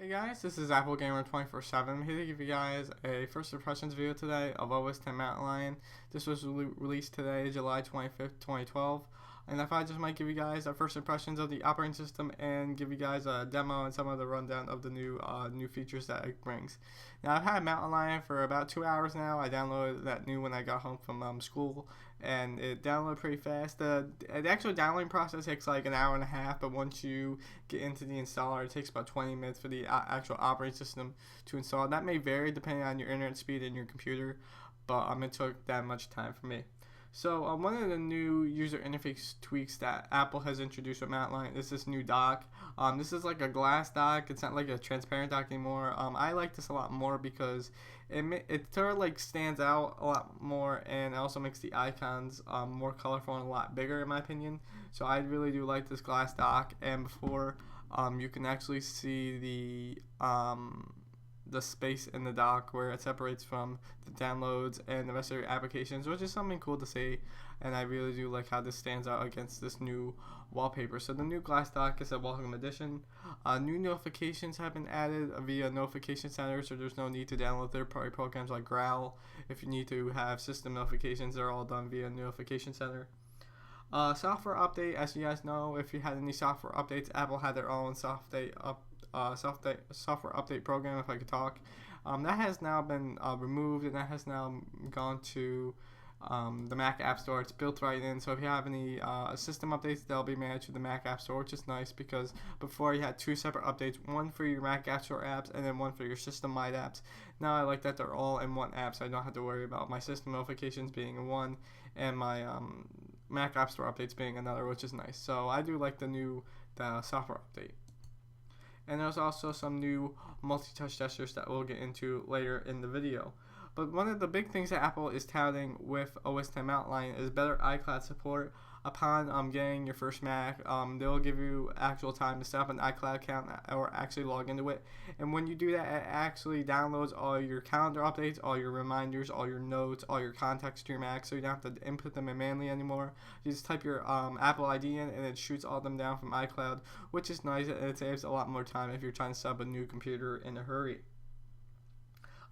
Hey guys, this is Apple Gamer 24/7. I'm here to give you guys a first impressions video today of OSX Mountain Lion. This was released today, July 25th, 2012. And I thought I just might give you guys first impressions of the operating system and give you guys a demo and some of the rundown of the new features that it brings. Now I've had Mountain Lion for about 2 hours now. I downloaded that new when I got home from school, and it downloaded pretty fast. The actual downloading process takes like an hour and a half, but once you get into the installer, it takes about 20 minutes for the actual operating system to install. That may vary depending on your internet speed and your computer, but it took that much time for me. So one of the new user interface tweaks that Apple has introduced with Mountain Lion is this new dock. This is like a glass dock. It's not like a transparent dock anymore. I like this a lot more because it sort of like stands out a lot more, and it also makes the icons more colorful and a lot bigger in my opinion. So I really do like this glass dock. And before you can actually see the space in the dock where it separates from the downloads and the rest of your applications, which is something cool to see, and I really do like how this stands out against this new wallpaper. So the new glass dock is a welcome addition. New notifications have been added via Notification Center, so there's no need to download third-party programs like Growl. If you need to have system notifications, they're all done via Notification Center. Software update, as you guys know, if you had any software updates, Apple had their own software update program, if I could talk. That has now been removed, and that has now gone to the Mac App Store. It's built right in, so if you have any system updates, they'll be managed through the Mac App Store, which is nice because before you had two separate updates, one for your Mac App Store apps and then one for your system-wide apps. Now I like that they're all in one app, so I don't have to worry about my system notifications being in one and my Mac App Store updates being another, which is nice. So I do like the software update. And there's also some new multi-touch gestures that we'll get into later in the video. But one of the big things that Apple is touting with OSX Mountain Lion is better iCloud support. Upon getting your first Mac, they'll give you actual time to set up an iCloud account or actually log into it. And when you do that, it actually downloads all your calendar updates, all your reminders, all your notes, all your contacts to your Mac, so you don't have to input them in manually anymore. You just type your Apple ID in, and it shoots all of them down from iCloud, which is nice, and it saves a lot more time if you're trying to set up a new computer in a hurry.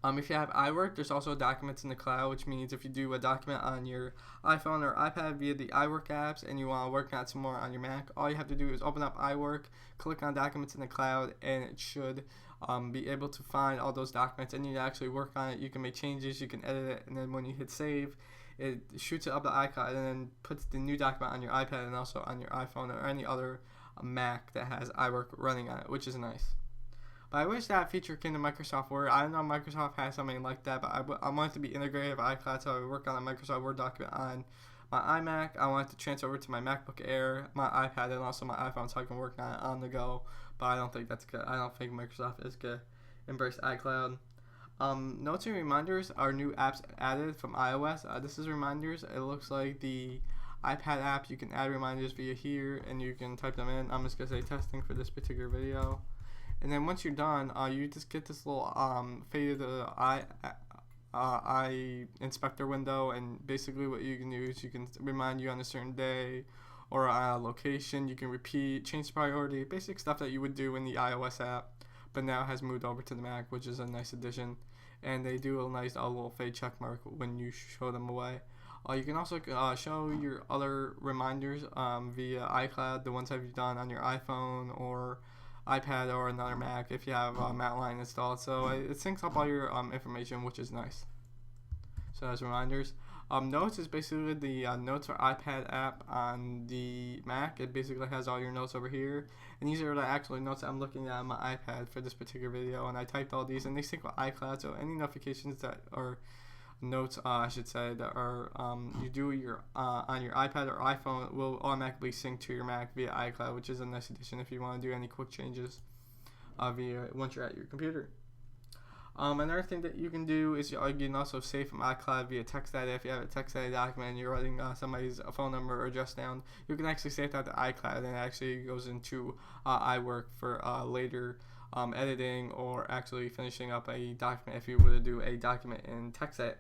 If you have iWork, there's also documents in the cloud, which means if you do a document on your iPhone or iPad via the iWork apps and you want to work on it some more on your Mac, all you have to do is open up iWork, click on documents in the cloud, and it should be able to find all those documents, and you can actually work on it. You can make changes, you can edit it, and then when you hit save, it shoots it up the iCloud and then puts the new document on your iPad and also on your iPhone or any other Mac that has iWork running on it, which is nice. But I wish that feature came to Microsoft Word. I know Microsoft has something like that, but I want it to be integrated with iCloud, so I would work on a Microsoft Word document on my iMac. I want it to transfer over to my MacBook Air, my iPad, and also my iPhone, so I can work on it on the go. But I don't think that's good. I don't think Microsoft is going to embrace iCloud. Notes and reminders are new apps added from iOS. This is reminders. It looks like the iPad app. You can add reminders via here, and you can type them in. I'm just going to say testing for this particular video. And then once you're done, you just get this little fade to the eye inspector window, and basically what you can do is you can remind you on a certain day or a location. You can repeat, change the priority, basic stuff that you would do in the iOS app, but now has moved over to the Mac, which is a nice addition. And they do a nice little fade check mark when you show them away. You can also show your other reminders via iCloud, the ones that you've done on your iPhone or iPad or another Mac if you have Mountain Lion installed. So it syncs up all your information, which is nice. So as reminders. Notes is basically the Notes or iPad app on the Mac. It basically has all your notes over here. And these are the actual notes that I'm looking at on my iPad for this particular video. And I typed all these, and they sync with iCloud. So any notifications that are notes, I should say, that are you do on your iPad or iPhone will automatically sync to your Mac via iCloud, which is a nice addition if you want to do any quick changes once you're at your computer. Another thing that you can do is you can also save from iCloud via text data. If you have a text data document and you're writing somebody's phone number or address down, you can actually save that to iCloud, and it actually goes into iWork for later editing or actually finishing up a document if you were to do a document in text edit.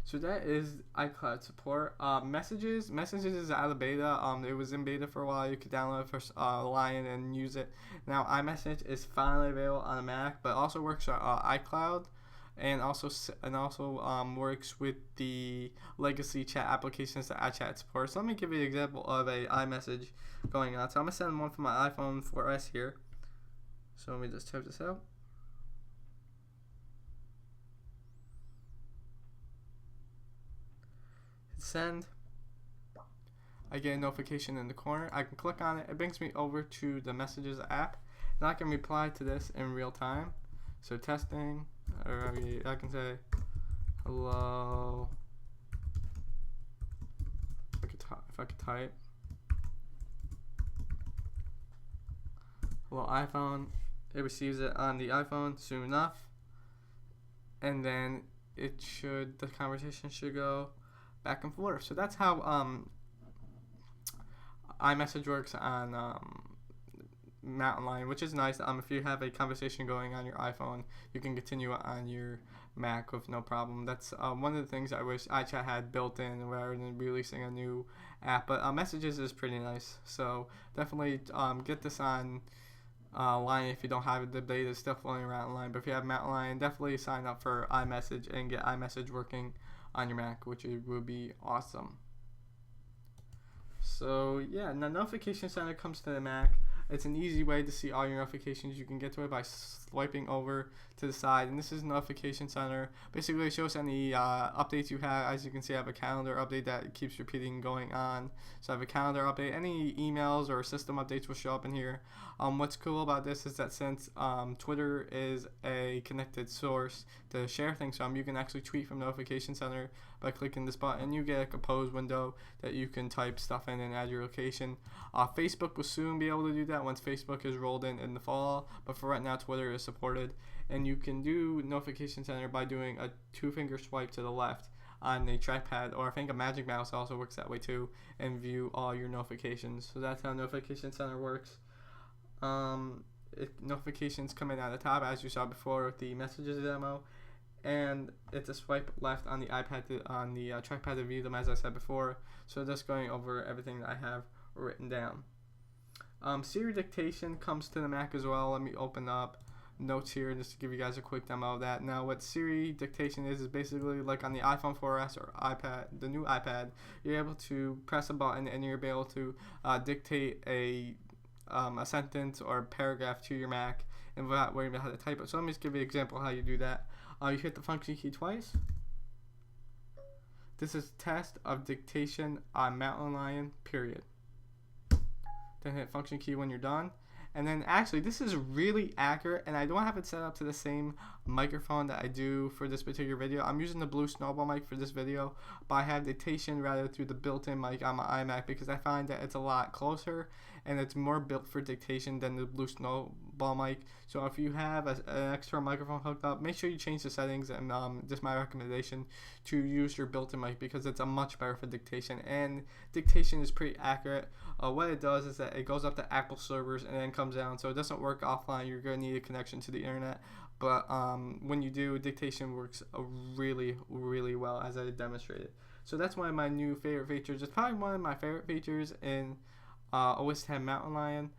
So that is iCloud support. Messages is out of beta. It was in beta for a while. You could download it for Lion and use it. Now iMessage is finally available on a Mac, but also works on iCloud, and also works with the legacy chat applications that iChat supports. So let me give you an example of a iMessage going on. So I'm gonna send one from my iPhone 4S here. So let me just type this out. Send. I get a notification in the corner. I can click on it. It brings me over to the Messages app, and I can reply to this in real time. So testing, or I can say hello. If I could type hello iPhone, it receives it on the iPhone soon enough, and then the conversation should go back and forth. So that's how iMessage works on Mountain Lion, which is nice. If you have a conversation going on your iPhone, you can continue it on your Mac with no problem. That's one of the things I wish iChat had built in rather than releasing a new app. But Messages is pretty nice. So definitely get this on Lion if you don't have it. The beta is still floating around Lion. But if you have Mountain Lion, definitely sign up for iMessage and get iMessage working on your Mac, which would be awesome. So yeah, the notification center comes to the Mac. It's an easy way to see all your notifications. You can get to it by swiping over to the side, and this is notification center. Basically, it shows any updates you have. As you can see, I have a calendar update that keeps repeating going on. So I have a calendar update. Any emails or system updates will show up in here. What's cool about this is that since Twitter is a connected source to share things from, you can actually tweet from notification center by clicking this button. You get a compose window that you can type stuff in and add your location. Facebook will soon be able to do that once Facebook is rolled in the fall, but for right now Twitter is supported, and you can do notification center by doing a 2-finger swipe to the left on a trackpad, or I think a magic mouse also works that way too, and view all your notifications. So that's how notification center works. Notifications come in at the top, as you saw before with the Messages demo, and it's a swipe left on the trackpad to view them, as I said before. So just going over everything that I have written down. Siri Dictation comes to the Mac as well. Let me open up notes here just to give you guys a quick demo of that. Now, what Siri Dictation is basically like on the iPhone 4S or iPad, the new iPad. You're able to press a button and you're able to dictate a sentence or a paragraph to your Mac and without worrying about how to type it. So let me just give you an example of how you do that. You hit the function key twice. This is test of dictation on Mountain Lion, period. Then hit function key when you're done. And then actually this is really accurate, and I don't have it set up to the same microphone that I do for this particular video. I'm using the Blue Snowball mic for this video, but I have dictation rather through the built-in mic on my iMac because I find that it's a lot closer and it's more built for dictation than the Blue Snowball mic. So if you have an external microphone hooked up, make sure you change the settings, and just my recommendation to use your built-in mic because it's a much better for dictation, and dictation is pretty accurate. What it does is that it goes up to Apple servers and then comes down, so it doesn't work offline. You're going to need a connection to the internet, but when you do, dictation works really, really well, as I demonstrated. So that's one of my new favorite features. It's probably one of my favorite features in OS X Mountain Lion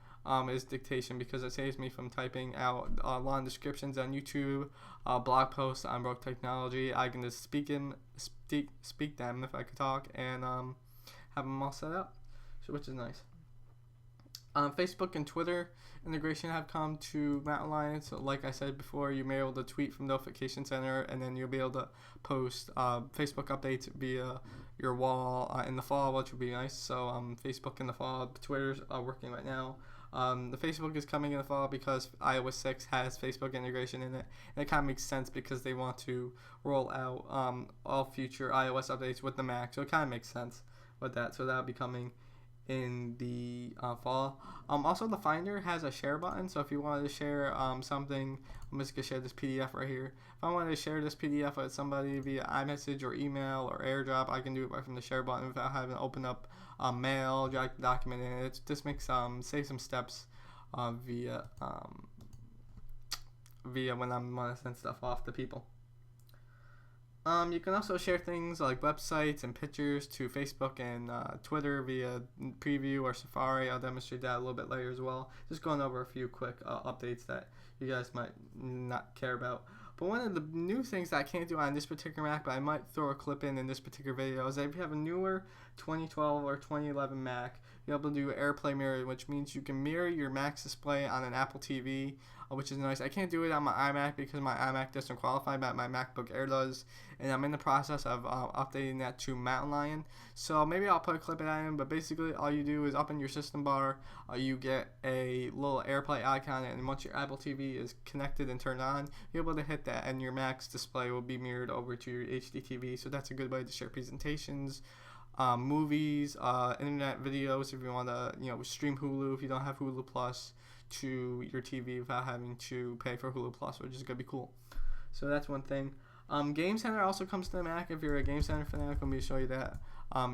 is dictation, because it saves me from typing out long descriptions on YouTube, blog posts on Rogue Technology. I can just speak them if I could talk, and have them all set up, so which is nice. Facebook and Twitter integration have come to Mountain Lion. So like I said before, you may be able to tweet from Notification Center, and then you'll be able to post Facebook updates via your wall in the fall, which would be nice. So Facebook in the fall, Twitter's working right now. The Facebook is coming in the fall because iOS 6 has Facebook integration in it, and it kind of makes sense because they want to roll out all future iOS updates with the Mac, so it kind of makes sense with that. So that'll be coming in the fall. Also, the Finder has a share button, so if you wanted to share something, I'm just going to share this PDF right here. If I wanted to share this PDF with somebody via iMessage or email or AirDrop, I can do it right from the share button without having to open up mail, drag the document in. It just makes save some steps via when I'm want to send stuff off to people. You can also share things like websites and pictures to Facebook and Twitter via Preview or Safari. I'll demonstrate that a little bit later as well. Just going over a few quick updates that you guys might not care about. But one of the new things that I can't do on this particular Mac, but I might throw a clip in this particular video, is that if you have a newer 2012 or 2011 Mac, you're able to do AirPlay mirror, which means you can mirror your Mac's display on an Apple TV, which is nice. I can't do it on my iMac because my iMac doesn't qualify, but my MacBook Air does, and I'm in the process of updating that to Mountain Lion. So maybe I'll put a clip of that in, but basically all you do is up in your system bar, you get a little AirPlay icon, and once your Apple TV is connected and turned on, you're able to hit that, and your Mac's display will be mirrored over to your HD TV. So that's a good way to share presentations, movies, internet videos if you want to, stream Hulu if you don't have Hulu Plus to your TV without having to pay for Hulu Plus, which is gonna be cool. So that's one thing. Game Center also comes to the Mac if you're a Game Center fanatic. Let me show you that.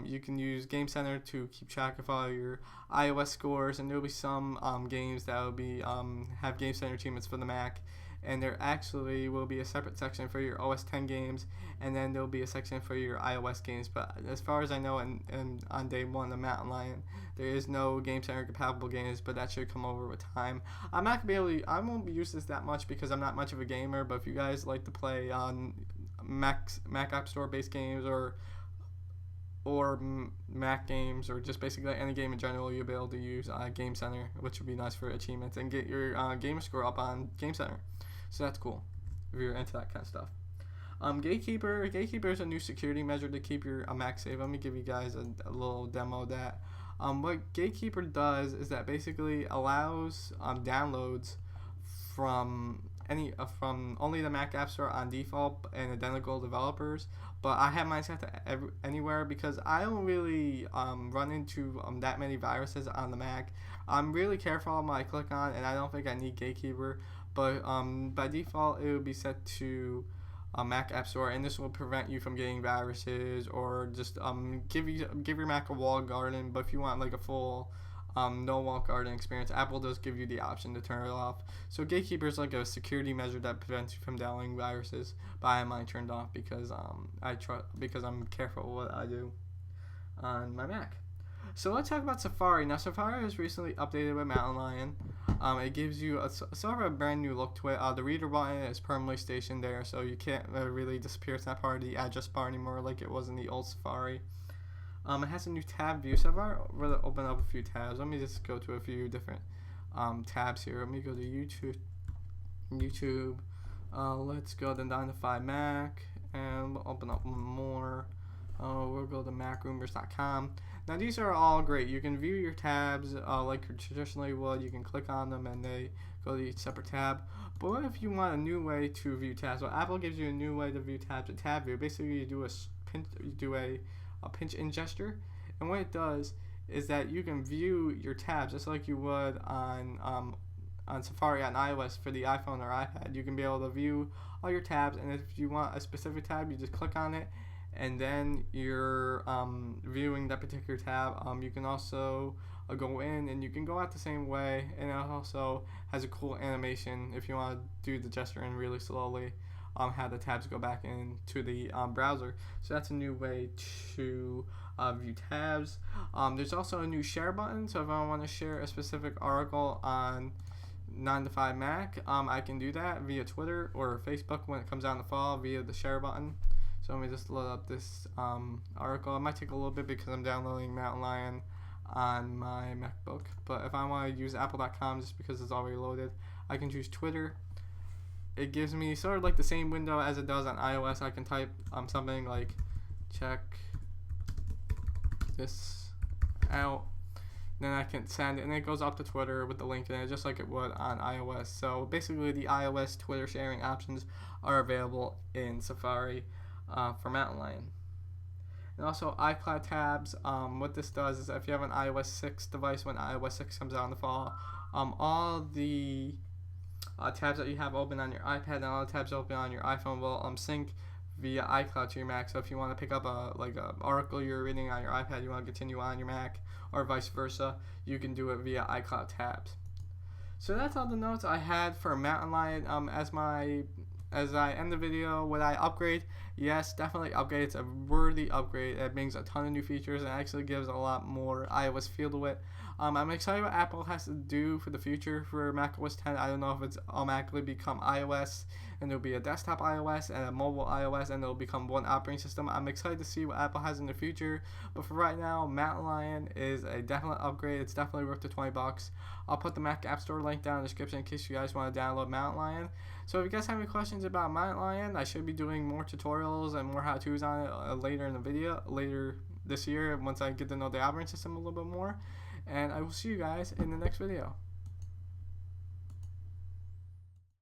You can use Game Center to keep track of all your iOS scores, and there'll be some games that will be have Game Center achievements for the Mac. And there actually will be a separate section for your OS X games, and then there'll be a section for your iOS games. But as far as I know, and on day one of Mountain Lion, there is no Game Center compatible games, but that should come over with time. I'm not gonna be able to. I won't use this that much because I'm not much of a gamer. But if you guys like to play on Mac App Store based games or Mac games, or just basically any game in general, you'll be able to use Game Center, which would be nice for achievements and get your gamer score up on Game Center. So that's cool if you're into that kind of stuff. Gatekeeper is a new security measure to keep your Mac safe. Let me give you guys a little demo of that. What Gatekeeper does is that basically allows downloads from from only the Mac App Store on default and identical developers. But I have mine set to anywhere because I don't really run into that many viruses on the Mac. I'm really careful on what I click on, and I don't think I need Gatekeeper. But by default, it will be set to Mac App Store, and this will prevent you from getting viruses or just give your Mac a walled garden. But if you want like a full no walled garden experience, Apple does give you the option to turn it off. So Gatekeeper is like a security measure that prevents you from downloading viruses. But I have mine turned off because because I'm careful what I do on my Mac. So let's talk about Safari. Now Safari was recently updated with Mountain Lion. It gives you a sort of a brand new look to it. The reader button is permanently stationed there, so you can't really disappear. It's not part of the address bar anymore like it was in the old Safari. It has a new tab view, so I've already opened up a few tabs. Let me just go to a few different tabs here. Let me go to YouTube. Let's go to 9 to 5 Mac, and we'll open up one more. We'll go to macrumors.com. Now these are all great. You can view your tabs like you traditionally would. You can click on them and they go to each separate tab. But what if you want a new way to view tabs? Well, Apple gives you a new way to view tabs with Tab View. Basically, you do a pinch in gesture, and what it does is that you can view your tabs just like you would on Safari on iOS for the iPhone or iPad. You can be able to view all your tabs, and if you want a specific tab, you just click on it, and then you're viewing that particular tab. You can also go in, and you can go out the same way, and it also has a cool animation if you want to do the gesture in really slowly. Have the tabs go back into the browser. So that's a new way to view tabs. There's also a new share button, so if I want to share a specific article on 9 to 5 Mac, I can do that via Twitter or Facebook when it comes out in the fall via the share button. So let me just load up this article. It might take a little bit because I'm downloading Mountain Lion on my MacBook, but if I want to use apple.com just because it's already loaded, I can choose Twitter. It gives me sort of like the same window as it does on iOS. I can type something like check this out, then I can send it, and it goes up to Twitter with the link in it just like it would on iOS. So basically the iOS Twitter sharing options are available in Safari for Mountain Lion. And also iCloud tabs. What this does is if you have an iOS 6 device, when iOS 6 comes out in the fall, all the tabs that you have open on your iPad and all the tabs open on your iPhone will sync via iCloud to your Mac. So if you want to pick up a article you're reading on your iPad, you want to continue on your Mac, or vice versa, you can do it via iCloud tabs. So that's all the notes I had for Mountain Lion. As my as I end the video, would I upgrade? Yes, definitely upgrade. It's a worthy upgrade. It brings a ton of new features and actually gives a lot more iOS feel to it. I'm excited what Apple has to do for the future for macOS 10. I don't know if it's automatically become iOS and there'll be a desktop iOS and a mobile iOS and it'll become one operating system. I'm excited to see what Apple has in the future, but for right now, Mountain Lion is a definite upgrade. It's definitely worth the $20. I'll put the Mac App Store link down in the description in case you guys want to download Mountain Lion. So if you guys have any questions about Mountain Lion, I should be doing more tutorials and more how-tos on it later in the video, later this year once I get to know the operating system a little bit more. And I will see you guys in the next video.